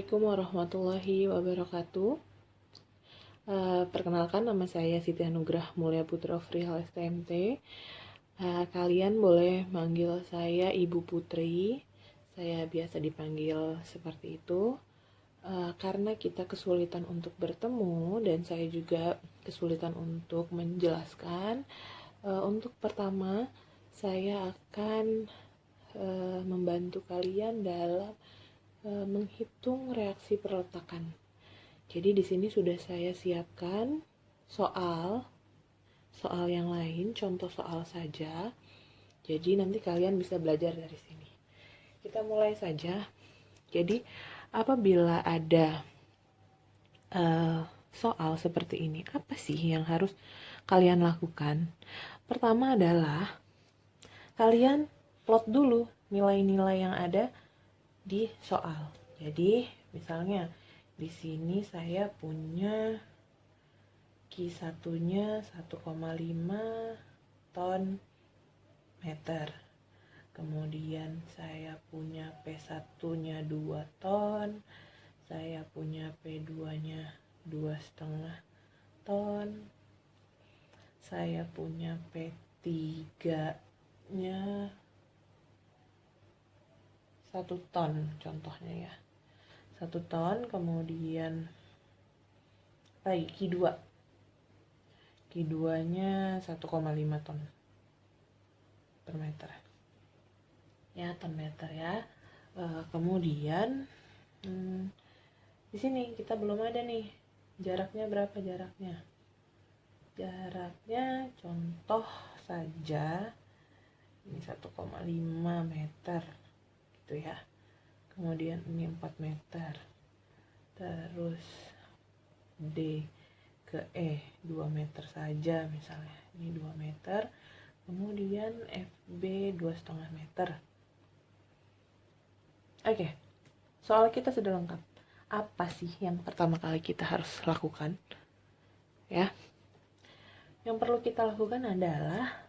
Assalamualaikum warahmatullahi wabarakatuh. Perkenalkan, nama saya Siti Anugrah Mulia Putra Frihal STMT. Kalian boleh manggil saya Ibu Putri. Saya biasa dipanggil seperti itu karena kita kesulitan untuk bertemu dan saya juga kesulitan untuk menjelaskan. Untuk pertama, saya akan membantu kalian dalam menghitung reaksi perletakan. Jadi di sini sudah saya siapkan soal yang lain, contoh soal saja. Jadi nanti kalian bisa belajar dari sini. Kita mulai saja. Jadi apabila ada soal seperti ini, apa sih yang harus kalian lakukan? Pertama adalah kalian plot dulu nilai-nilai yang ada di soal. Jadi misalnya di sini saya punya Q1-nya 1,5 ton meter. Kemudian saya punya P1-nya 2 ton. Saya punya P2-nya 2,5 ton. Saya punya P3-nya 1 ton contohnya ya. 1 ton, kemudian lagi Q2-nya 1,5 ton per meter. Ya, ton meter ya. Kemudian di sini kita belum ada nih. Jaraknya berapa jaraknya? Jaraknya contoh saja ini 1,5 meter gitu ya. Kemudian ini 4 meter. Terus D ke E 2 meter saja misalnya. Ini 2 meter. Kemudian FB 2,5 meter. Oke. Soal kita sudah lengkap. Apa sih yang pertama kali kita harus lakukan? Ya. Yang perlu kita lakukan adalah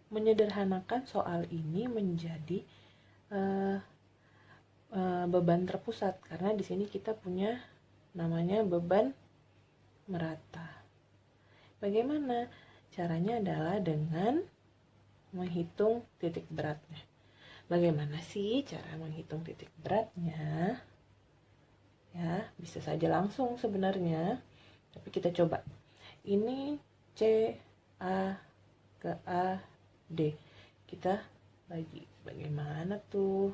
menyederhanakan soal ini menjadi beban terpusat, karena di sini kita punya namanya beban merata. Bagaimana caranya? Adalah dengan menghitung titik beratnya. Bagaimana sih cara menghitung titik beratnya? Ya, bisa saja langsung sebenarnya, tapi kita coba. Ini C A ke A D. Kita bagi. Bagaimana tuh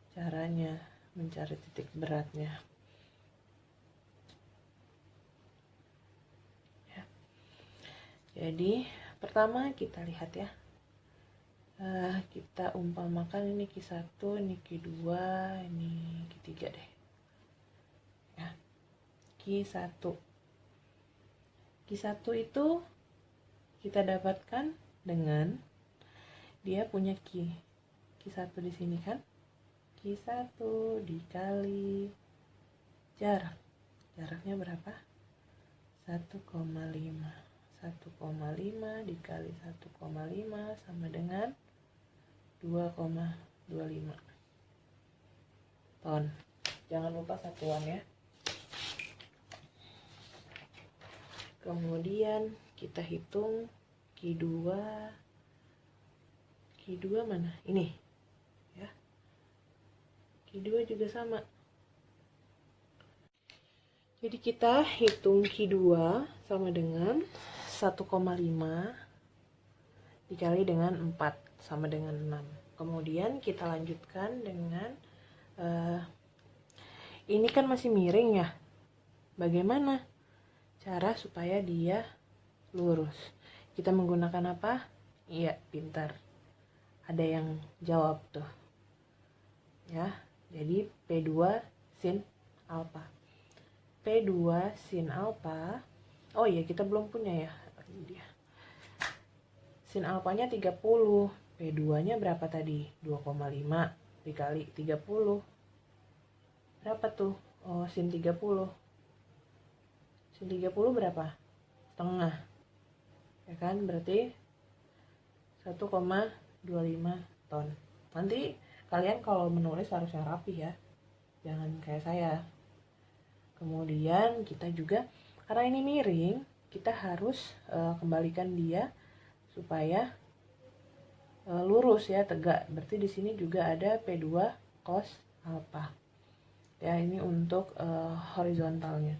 caranya mencari titik beratnya? Ya. Jadi pertama kita lihat ya. Kita umpamakan ini Q1, ini Q2, ini Q3 deh. Ya. Q1 itu kita dapatkan dengan dia punya Q1 di sini kan? Q1 dikali jaraknya berapa? 1,5. 1,5 dikali 1,5 sama dengan 2,25 ton. Jangan lupa satuan ya. Kemudian kita hitung Q2 mana? Ini ya. Q2 juga sama. Jadi kita hitung Q2 sama dengan 1,5 dikali dengan 4 sama dengan 6. Kemudian kita lanjutkan dengan ini kan masih miring ya. Bagaimana cara supaya dia lurus? Kita menggunakan apa? Iya, pintar. Ada yang jawab tuh. Ya, jadi P2 sin alfa. P2 sin alfa. Oh iya, kita belum punya ya. Ini dia. Sin alfanya 30. P2-nya berapa tadi? 2,5 dikali 30. Berapa tuh? Oh, sin 30. Sin 30 berapa? Setengah. Ya kan? Berarti 1,25 ton. Nanti kalian kalau menulis harus yang rapi ya. jangan kayak saya. Kemudian kita juga, karena ini miring, kita harus kembalikan dia supaya lurus ya, tegak. Berarti di sini juga ada P2 cos alfa. Ya, ini untuk horizontalnya.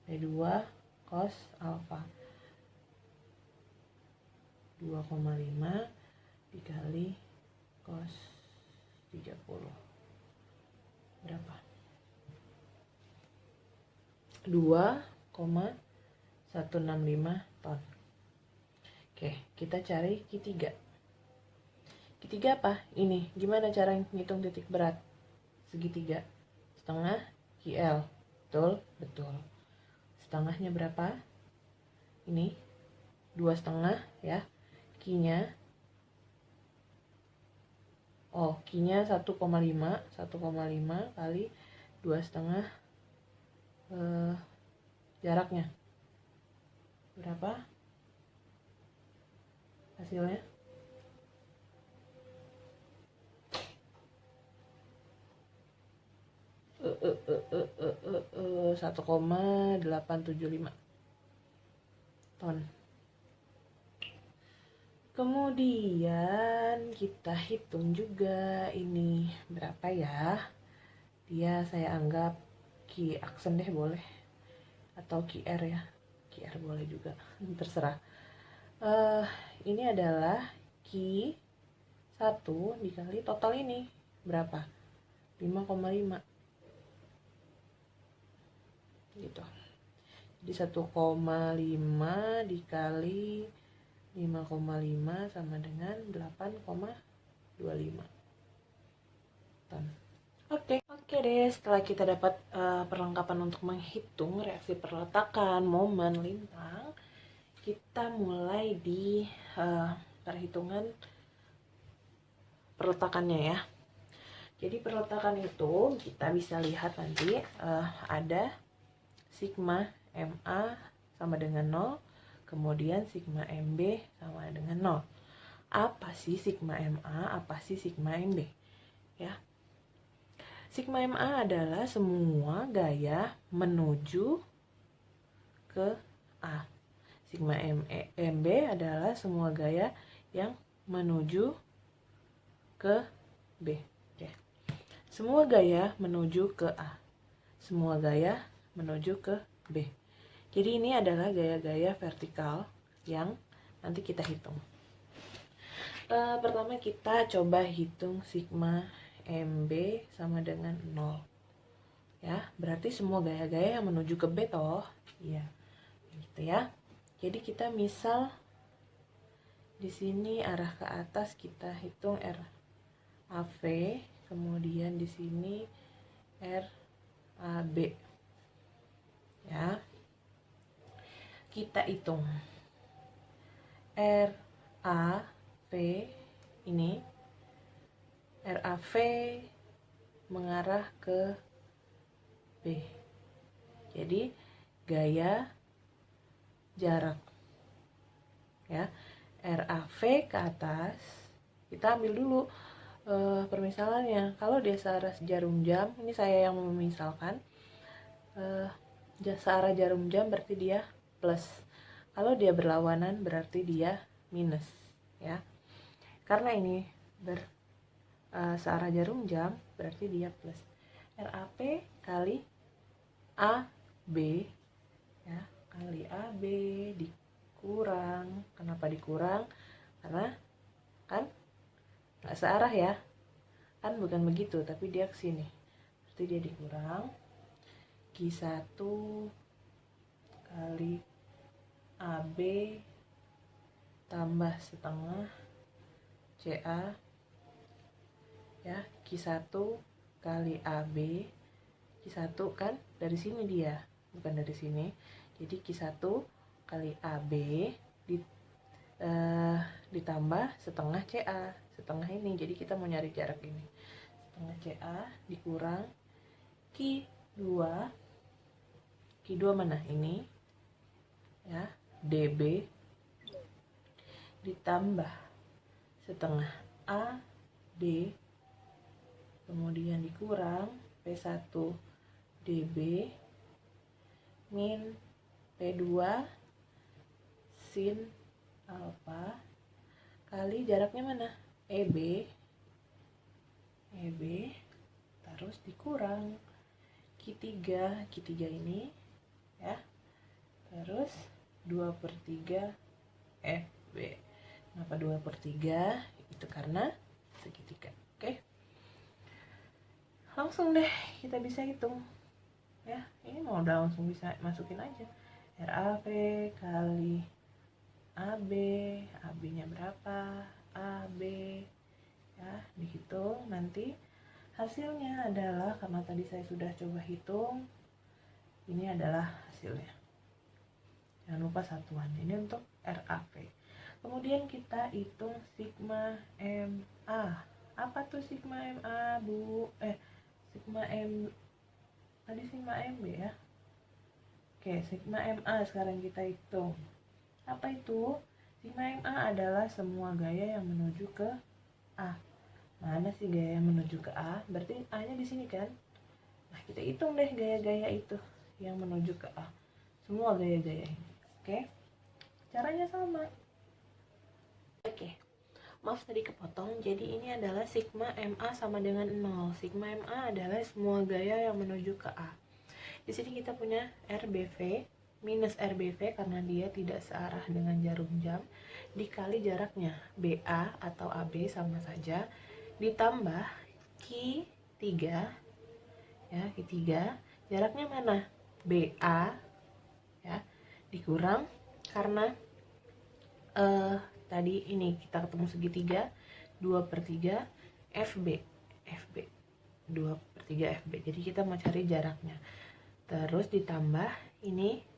P2 cos alfa 2,5 dikali cos 30. Berapa? 2,165 ton. Oke, kita cari Q3. Q3 apa? Ini, gimana cara ngitung titik berat? Segitiga. Setengah QL. Betul? Betul. Setengahnya berapa? Ini 2,5 ya. Q-nya Q-nya 1,5 kali 2,5 jaraknya berapa hasilnya? eh 1,875 ton. Kemudian kita hitung juga ini berapa ya. Dia saya anggap Q aksen deh boleh, atau QR ya, QR boleh juga, terserah. Ini adalah Q1 dikali total ini berapa? 5,5 gitu. Jadi 1,5 dikali 5,5 sama dengan 8,25 ton. Oke deh, setelah kita dapat perlengkapan untuk menghitung reaksi perletakan, momen, lintang, kita mulai di perhitungan perletakannya ya. Jadi perletakan itu kita bisa lihat nanti ada sigma MA sama dengan 0, kemudian sigma MB sama dengan 0. Apa sih sigma MA? Apa sih sigma MB? Ya. Sigma MA adalah semua gaya menuju ke A. Sigma MB adalah semua gaya yang menuju ke B. Oke. Semua gaya menuju ke A. Semua gaya menuju ke B. Jadi ini adalah gaya-gaya vertikal yang nanti kita hitung. Pertama kita coba hitung sigma MB sama dengan 0. Ya, berarti semua gaya-gaya yang menuju ke B toh. Iya. Gitu ya. Jadi kita misal di sini arah ke atas kita hitung RAV, kemudian di sini RAB. Ya. Kita hitung RAV ini, RAV mengarah ke B. Jadi gaya jarak ya, RAV ke atas. Kita ambil dulu permisalannya. Kalau dia searah jarum jam, ini saya yang memisalkan, searah jarum jam berarti dia plus. Kalau dia berlawanan berarti dia minus ya. Karena ini searah jarum jam berarti dia plus. RAP kali AB ya, kali AB dikurang. Kenapa dikurang? Karena kan nggak searah ya, kan bukan begitu, tapi dia ke sini, berarti dia dikurang Q1 kali AB tambah setengah CA ya, Q1 kali AB. Q1 kan dari sini dia, bukan dari sini. Jadi Q1 kali AB ditambah setengah CA. Setengah ini, jadi kita mau nyari jarak ini. Setengah CA dikurang Q2. Q2 mana? Ini ya, DB ditambah setengah AB, kemudian dikurang P1 dB min P2 sin alfa kali jaraknya mana? EB terus dikurang Q3 ini ya, terus 2/3 FB. Kenapa 2/3? Itu karena segitiga. Oke, langsung deh kita bisa hitung ya. Ini mau udah langsung bisa masukin aja RAV kali AB, AB-nya berapa, AB ya, dihitung. Nanti hasilnya adalah, karena tadi saya sudah coba hitung, ini adalah hasilnya. Jangan lupa satuan, ini untuk RAV. Kemudian kita hitung sigma MA. Apa tuh sigma MA, Bu? Sigma M, tadi sigma MB ya. Oke, sigma MA sekarang kita hitung. Apa itu? Sigma MA adalah semua gaya yang menuju ke A. Mana sih gaya yang menuju ke A? Berarti A-nya di sini kan? Nah, kita hitung deh gaya-gaya itu yang menuju ke A. Semua gaya-gaya ini. Oke? Caranya sama. Oke. Maaf tadi kepotong. Jadi ini adalah sigma MA sama dengan 0. Sigma MA adalah semua gaya yang menuju ke A. Di sini kita punya RBV minus RBV karena dia tidak searah dengan jarum jam, dikali jaraknya BA atau AB sama saja, ditambah Q3 ya, Q3 jaraknya mana? BA ya, dikurang karena tadi ini kita ketemu segitiga 2/3 FB 2/3 FB. Jadi kita mau cari jaraknya, terus ditambah ini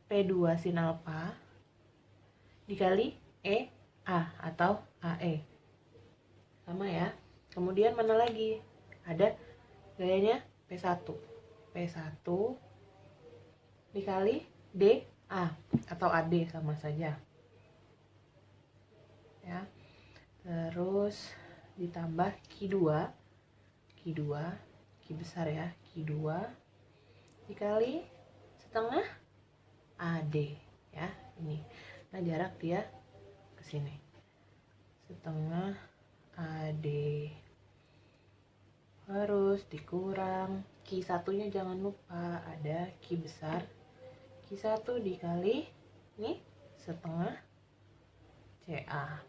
P2 sin alfa dikali EA atau AE sama ya. Kemudian mana lagi? Ada gayanya P1 dikali DA atau AD sama saja ya. Terus ditambah Q2 Q besar ya, Q2 dikali setengah AD ya, ini. Nah, jarak dia ke sini. Setengah AD. Terus dikurang Q1-nya, jangan lupa ada Q besar. Q1 dikali ini setengah CA.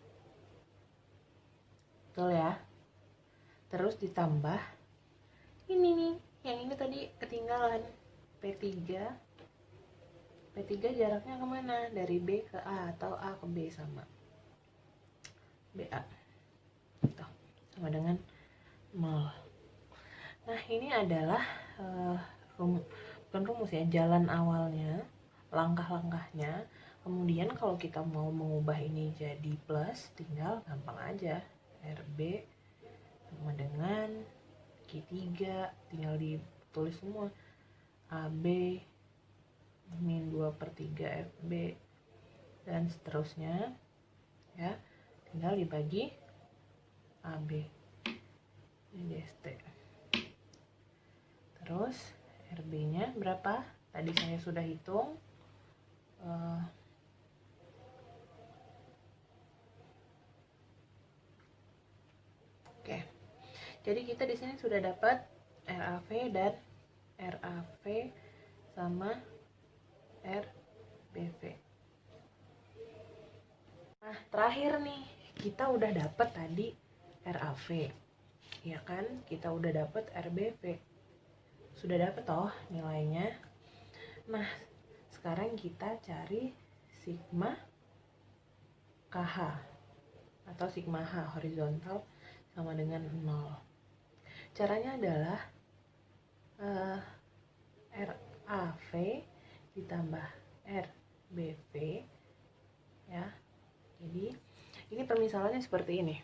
Betul ya? Terus ditambah ini nih, yang ini tadi ketinggalan, P3 jaraknya kemana? Dari B ke A atau A ke B sama BA. Tuh, sama dengan 0. Nah, ini adalah bukan rumus ya, jalan awalnya, langkah-langkahnya. Kemudian kalau kita mau mengubah ini jadi plus, tinggal gampang aja. RB sama dengan Q3, tinggal ditulis semua. AB min 2/3 FB dan seterusnya ya, tinggal dibagi AB ini DST. Terus RB nya berapa? Tadi saya sudah hitung oke. Jadi kita di sini sudah dapat RAV dan RAV sama RBV. Nah, terakhir nih, kita udah dapat tadi RAV, ya kan? Kita udah dapat RBV, sudah dapat toh nilainya. Nah, sekarang kita cari sigma KH atau sigma H horizontal sama dengan 0. Caranya adalah RAV ditambah RBV ya. Jadi ini permisalannya seperti ini.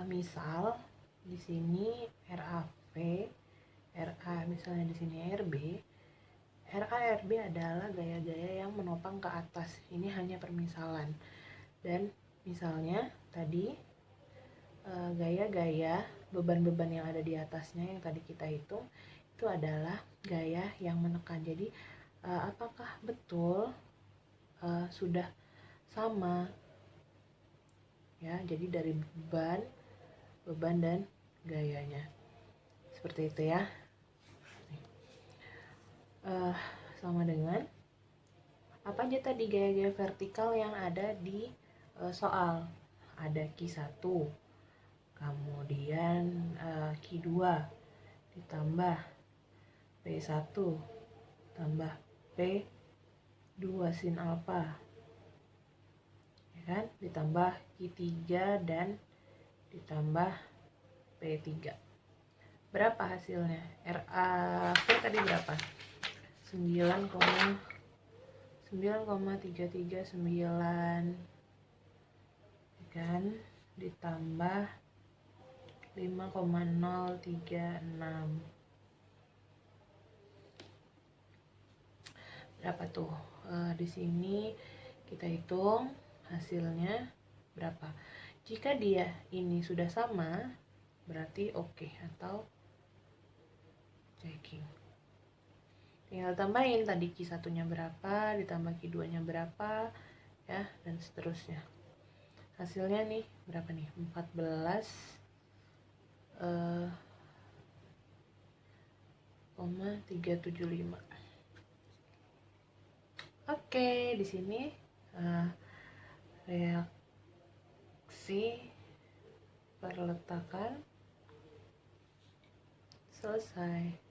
Misal di sini RAV, RA misalnya di sini RB. RA RB adalah gaya-gaya yang menopang ke atas. Ini hanya permisalan. Dan misalnya tadi gaya-gaya beban-beban yang ada di atasnya yang tadi kita hitung itu adalah gaya yang menekan. Jadi apakah betul sudah sama ya? Jadi dari beban dan gayanya seperti itu ya. Sama dengan apa aja tadi gaya-gaya vertikal yang ada di soal. Ada Q1, kemudian Q2 ditambah P1 tambah P2 sin alfa, ya kan, ditambah Q3 dan ditambah P3. Berapa hasilnya? RAV tadi berapa? 9,339, kan, ditambah 5,036. Berapa tuh? Di sini kita hitung hasilnya berapa. Jika dia ini sudah sama, berarti oke atau checking. Tinggal tambahin tadi Q1-nya berapa, ditambah Q2-nya berapa, ya, dan seterusnya. Hasilnya nih berapa nih? 14,375. Oke, di sini reaksi perletakan selesai.